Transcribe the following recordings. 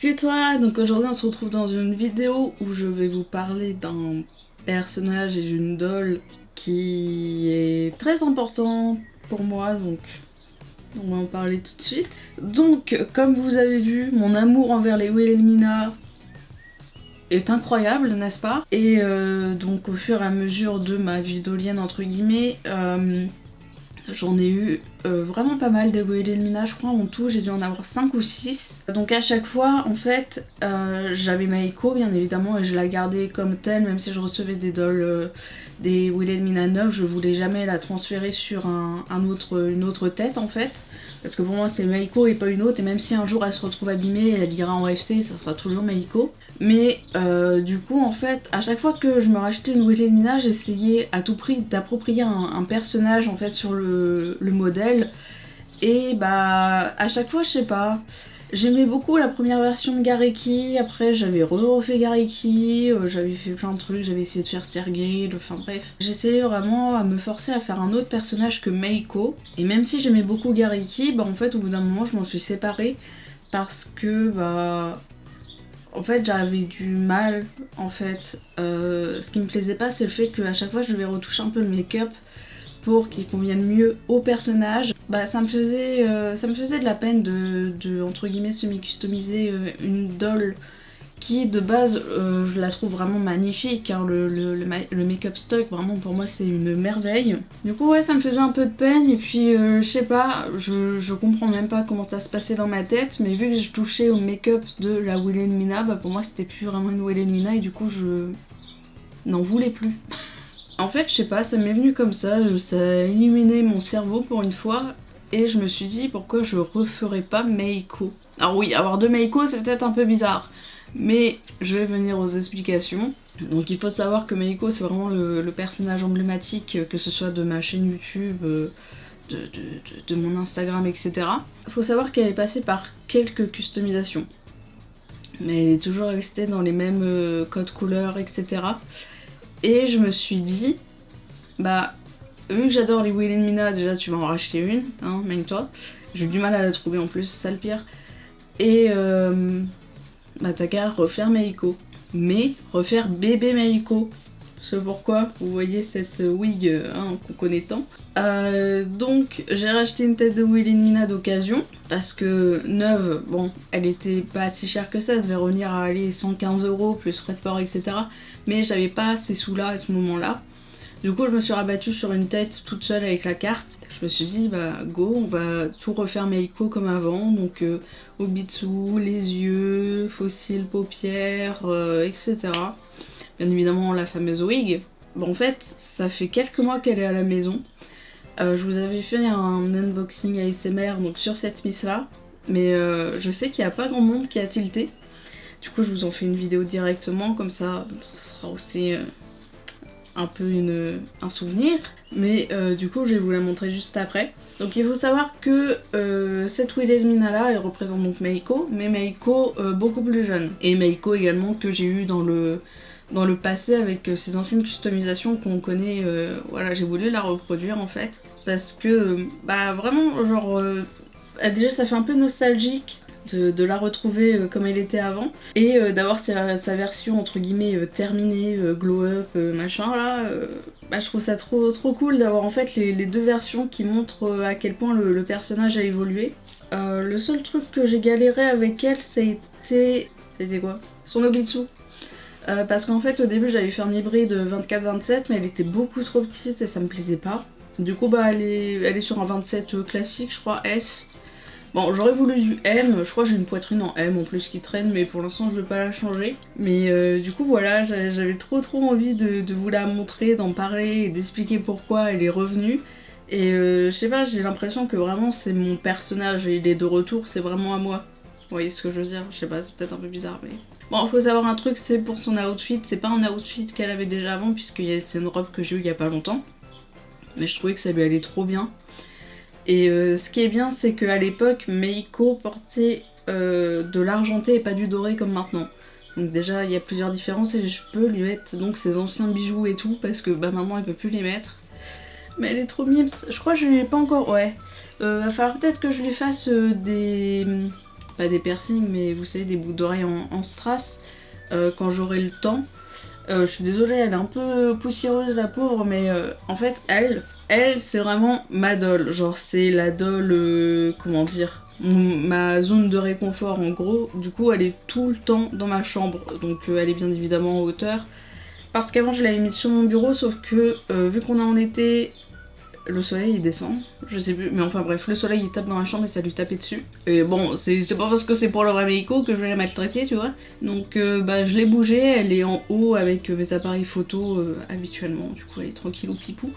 Salut toi, donc aujourd'hui on se retrouve dans une vidéo où je vais vous parler d'un personnage et d'une doll qui est très important pour moi, donc on va en parler tout de suite. Donc comme vous avez vu, mon amour envers les Wilhelmina est incroyable, n'est-ce pas? Et donc au fur et à mesure de ma vie dolienne entre guillemets, j'en ai eu vraiment pas mal des Wilhelmina, je crois en tout j'ai dû en avoir 5 ou 6. Donc à chaque fois en fait j'avais Maiko bien évidemment et je la gardais comme telle, même si je recevais des dolls, des Wilhelmina neuves, je voulais jamais la transférer sur une autre tête en fait. Parce que pour moi c'est Maiko et pas une autre, et même si un jour elle se retrouve abîmée et elle ira en FC, ça sera toujours Maiko. Mais du coup en fait à chaque fois que je me rachetais une Wilhelmina, j'essayais à tout prix d'approprier un personnage en fait sur le modèle. Et bah à chaque fois je sais pas, j'aimais beaucoup la première version de Gareki, après j'avais refait Gareki, j'avais fait plein de trucs, j'avais essayé de faire Sergei, enfin bref. J'essayais vraiment à me forcer à faire un autre personnage que Meiko. Et même si j'aimais beaucoup Gareki, bah en fait au bout d'un moment je m'en suis séparée parce que bah en fait j'avais du mal en fait. Ce qui me plaisait pas c'est le fait qu'à chaque fois je devais retoucher un peu le make-up pour qu'il convienne mieux au personnage. Bah ça me faisait de la peine de entre guillemets semi-customiser une doll qui de base je la trouve vraiment magnifique, hein. Le make-up stock vraiment pour moi c'est une merveille. Du coup ouais ça me faisait un peu de peine et puis je sais pas, je comprends même pas comment ça se passait dans ma tête, mais vu que je touchais au make-up de la Wilhelmina, bah pour moi c'était plus vraiment une Wilhelmina et du coup je n'en voulais plus. En fait, je sais pas, ça m'est venu comme ça a illuminé mon cerveau pour une fois, et je me suis dit pourquoi je referais pas Meiko. Alors oui, avoir deux Meiko c'est peut-être un peu bizarre, mais je vais venir aux explications. Donc il faut savoir que Meiko c'est vraiment le personnage emblématique, que ce soit de ma chaîne YouTube, de mon Instagram, etc. Il faut savoir qu'elle est passée par quelques customisations, mais elle est toujours restée dans les mêmes codes couleurs, etc. Et je me suis dit, bah, vu que j'adore les Wilhelmina, déjà tu vas en racheter une, hein, même toi. J'ai eu du mal à la trouver en plus, c'est ça le pire. Et bah t'as qu'à refaire Meiko. Mais refaire bébé Meiko. C'est pourquoi vous voyez cette wig hein, qu'on connaît tant. Donc j'ai racheté une tête de Wilhelmina d'occasion, parce que neuve, bon, elle était pas si chère que ça, elle devait revenir à aller 115 € plus frais de port, etc. Mais j'avais pas ces sous-là à ce moment-là. Du coup je me suis rabattue sur une tête toute seule avec la carte. Je me suis dit bah go, on va tout refaire Meiko comme avant, donc Obitsu, les yeux, fossiles, paupières, etc. Bien évidemment la fameuse wig. Bon en fait ça fait quelques mois qu'elle est à la maison. Je vous avais fait un unboxing ASMR donc sur cette Miss là, mais je sais qu'il n'y a pas grand monde qui a tilté. Du coup je vous en fais une vidéo directement, comme ça sera aussi un peu un souvenir. Mais du coup je vais vous la montrer juste après. Donc il faut savoir que cette Wilhelmina là elle représente donc Meiko, mais Meiko beaucoup plus jeune. Et Meiko également que j'ai eu dans le passé avec ses anciennes customisations qu'on connaît, voilà j'ai voulu la reproduire en fait. Parce que bah vraiment genre déjà ça fait un peu nostalgique de la retrouver comme elle était avant, et d'avoir sa version entre guillemets terminée, glow up, machin là, bah, je trouve ça trop cool d'avoir en fait les deux versions qui montrent à quel point le personnage a évolué. Le seul truc que j'ai galéré avec elle c'était quoi? Son Obitsu. Parce qu'en fait au début j'avais fait un hybride 24-27 mais elle était beaucoup trop petite et ça me plaisait pas. Du coup bah elle est sur un 27 classique je crois, S. Bon j'aurais voulu du M, je crois que j'ai une poitrine en M en plus qui traîne, mais pour l'instant je vais pas la changer. Mais du coup voilà, j'avais trop envie de vous la montrer, d'en parler et d'expliquer pourquoi elle est revenue. Et je sais pas, j'ai l'impression que vraiment c'est mon personnage et il est de retour, c'est vraiment à moi. Vous voyez ce que je veux dire? Je sais pas, c'est peut-être un peu bizarre mais... Bon, faut savoir un truc, c'est pour son outfit, c'est pas un outfit qu'elle avait déjà avant puisque c'est une robe que j'ai eue il y a pas longtemps. Mais je trouvais que ça lui allait trop bien. Et ce qui est bien, c'est qu'à l'époque, Meiko portait de l'argenté et pas du doré comme maintenant. Donc déjà, il y a plusieurs différences et je peux lui mettre donc ses anciens bijoux et tout parce que bah maman elle peut plus les mettre. Mais elle est trop mimes, je crois que je lui ai pas encore... Ouais. Va falloir peut-être que je lui fasse des pas des piercings, mais vous savez, des boucles d'oreilles en strass quand j'aurai le temps. Je suis désolée, elle est un peu poussiéreuse la pauvre, mais en fait elle c'est vraiment ma doll. Genre c'est la doll, comment dire, ma zone de réconfort en gros. Du coup elle est tout le temps dans ma chambre, donc elle est bien évidemment en hauteur. Parce qu'avant je l'avais mise sur mon bureau, sauf que vu qu'on est en été, le soleil il descend, je sais plus, mais enfin bref, le soleil il tape dans la chambre et ça lui tapait dessus. Et bon, c'est pas parce que c'est pour le vrai Meiko que je vais la maltraiter, tu vois. Donc bah je l'ai bougée, elle est en haut avec mes appareils photo habituellement, du coup elle est tranquille au pipou.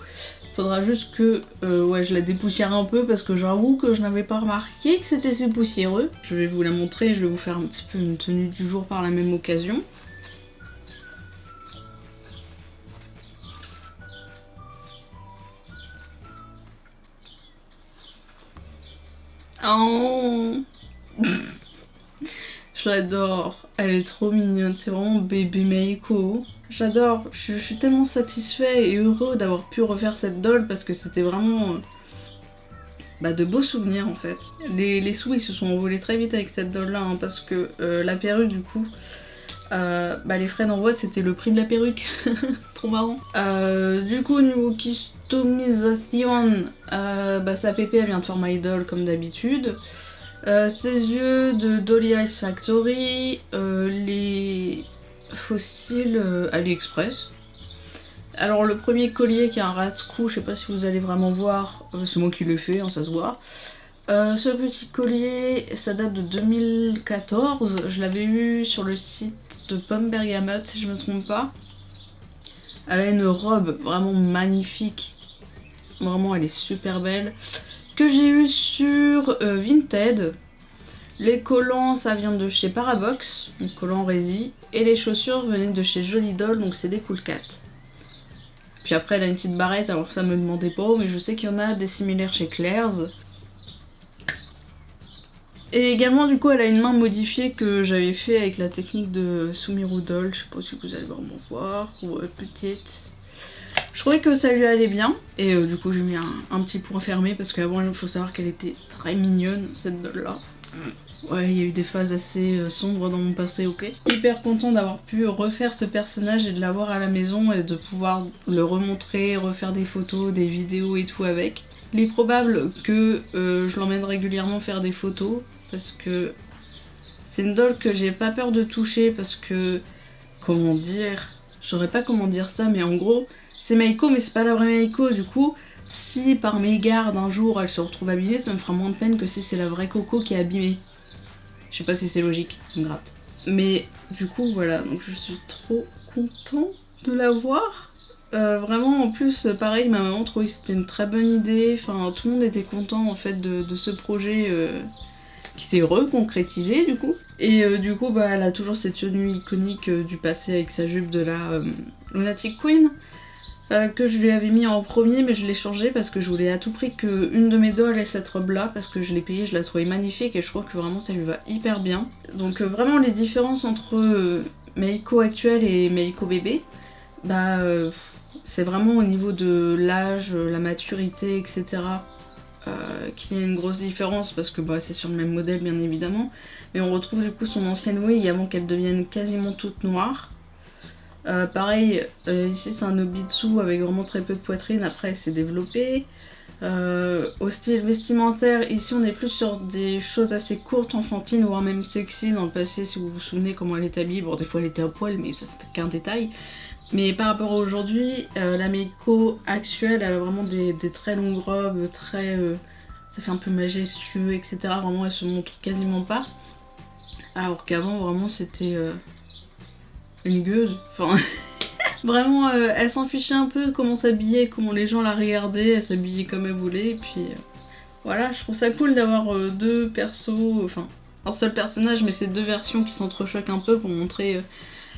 Faudra juste que ouais, je la dépoussière un peu parce que j'avoue que je n'avais pas remarqué que c'était si poussiéreux. Je vais vous la montrer, je vais vous faire un petit peu une tenue du jour par la même occasion. Oh je l'adore, elle est trop mignonne, c'est vraiment bébé Meiko. J'adore, je suis tellement satisfait et heureux d'avoir pu refaire cette doll parce que c'était vraiment de beaux souvenirs en fait. Les sous ils se sont envolés très vite avec cette doll là, hein, parce que la perruque du coup, les frais d'envoi c'était le prix de la perruque, trop marrant. Du coup niveau customisation, sa pépé elle vient de faire My Doll comme d'habitude. Ses yeux de Dolly Ice Factory, les fossiles AliExpress. Alors le premier collier qui est un rat-cou, je sais pas si vous allez vraiment voir, c'est moi qui l'ai fait, hein, ça se voit. Ce petit collier, ça date de 2014, je l'avais eu sur le site de Pomme Bergamote si je me trompe pas. Elle a une robe vraiment magnifique, vraiment elle est super belle. Que j'ai eu sur Vinted. Les collants ça vient de chez Parabox, donc collants rési, et les chaussures venaient de chez Jolie Doll, donc c'est des Cool Cat. Puis après elle a une petite barrette, alors ça me demandait pas, mais je sais qu'il y en a des similaires chez Claire's. Et également du coup elle a une main modifiée que j'avais fait avec la technique de Sumiru Doll, je sais pas si vous allez vraiment voir, ou petite. Je trouvais que ça lui allait bien et du coup j'ai mis un petit point fermé parce qu'avant il faut savoir qu'elle était très mignonne cette doll là. Ouais, il y a eu des phases assez sombres dans mon passé, ok. Hyper content d'avoir pu refaire ce personnage et de l'avoir à la maison et de pouvoir le remontrer, refaire des photos, des vidéos et tout avec. Il est probable que je l'emmène régulièrement faire des photos parce que c'est une doll que j'ai pas peur de toucher parce que, comment dire, je saurais pas comment dire ça, mais en gros c'est Meiko mais c'est pas la vraie Meiko, du coup si par mégarde un jour elle se retrouve abîmée, ça me fera moins de peine que si c'est la vraie Coco qui est abîmée. Je sais pas si c'est logique, ça me gratte. Mais du coup voilà, donc je suis trop content de la voir. Vraiment en plus pareil, ma maman trouvait que c'était une très bonne idée, enfin tout le monde était content en fait de ce projet qui s'est reconcrétisé du coup. Et du coup elle a toujours cette tenue iconique du passé avec sa jupe de la Lunatic Queen. Que je lui avais mis en premier mais je l'ai changé parce que je voulais à tout prix qu'une de mes dolls ait cette robe là parce que je l'ai payée, je la trouvais magnifique et je trouve que vraiment ça lui va hyper bien. Donc vraiment les différences entre Meiko actuelle et Meiko bébé, c'est vraiment au niveau de l'âge, la maturité etc. Qu'il y a une grosse différence parce que c'est sur le même modèle bien évidemment, mais on retrouve du coup son ancienne wig avant qu'elle devienne quasiment toute noire. Pareil, ici c'est un Obitsu avec vraiment très peu de poitrine, après elle s'est développée. Au style vestimentaire, ici on est plus sur des choses assez courtes, enfantines, voire même sexy. Dans le passé, si vous vous souvenez comment elle est habillée, bon des fois elle était à poil mais ça c'était qu'un détail. Mais par rapport à aujourd'hui, la Meiko actuelle elle a vraiment des très longues robes, très... ça fait un peu majestueux etc. Vraiment elle se montre quasiment pas. Alors qu'avant vraiment c'était... une gueuse, enfin vraiment elle s'en fichait un peu de comment s'habiller, comment les gens la regardaient, elle s'habillait comme elle voulait et puis voilà, je trouve ça cool d'avoir deux persos, enfin un seul personnage mais ces deux versions qui s'entrechoquent un peu pour montrer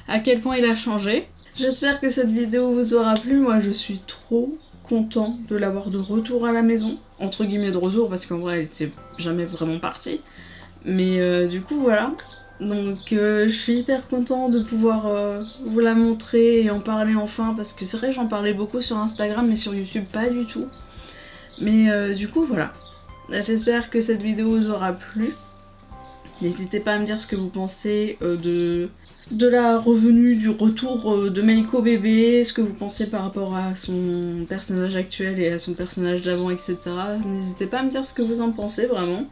à quel point il a changé. J'espère que cette vidéo vous aura plu, moi je suis trop content de l'avoir de retour à la maison, entre guillemets de retour parce qu'en vrai elle était jamais vraiment partie, mais du coup voilà. Donc je suis hyper contente de pouvoir vous la montrer et en parler enfin parce que c'est vrai que j'en parlais beaucoup sur Instagram mais sur YouTube pas du tout. Mais du coup voilà, j'espère que cette vidéo vous aura plu. N'hésitez pas à me dire ce que vous pensez de la revenue, du retour de Meiko bébé, ce que vous pensez par rapport à son personnage actuel et à son personnage d'avant, etc. N'hésitez pas à me dire ce que vous en pensez vraiment.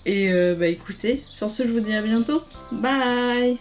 Et bah écoutez, sur ce je vous dis à bientôt. Bye!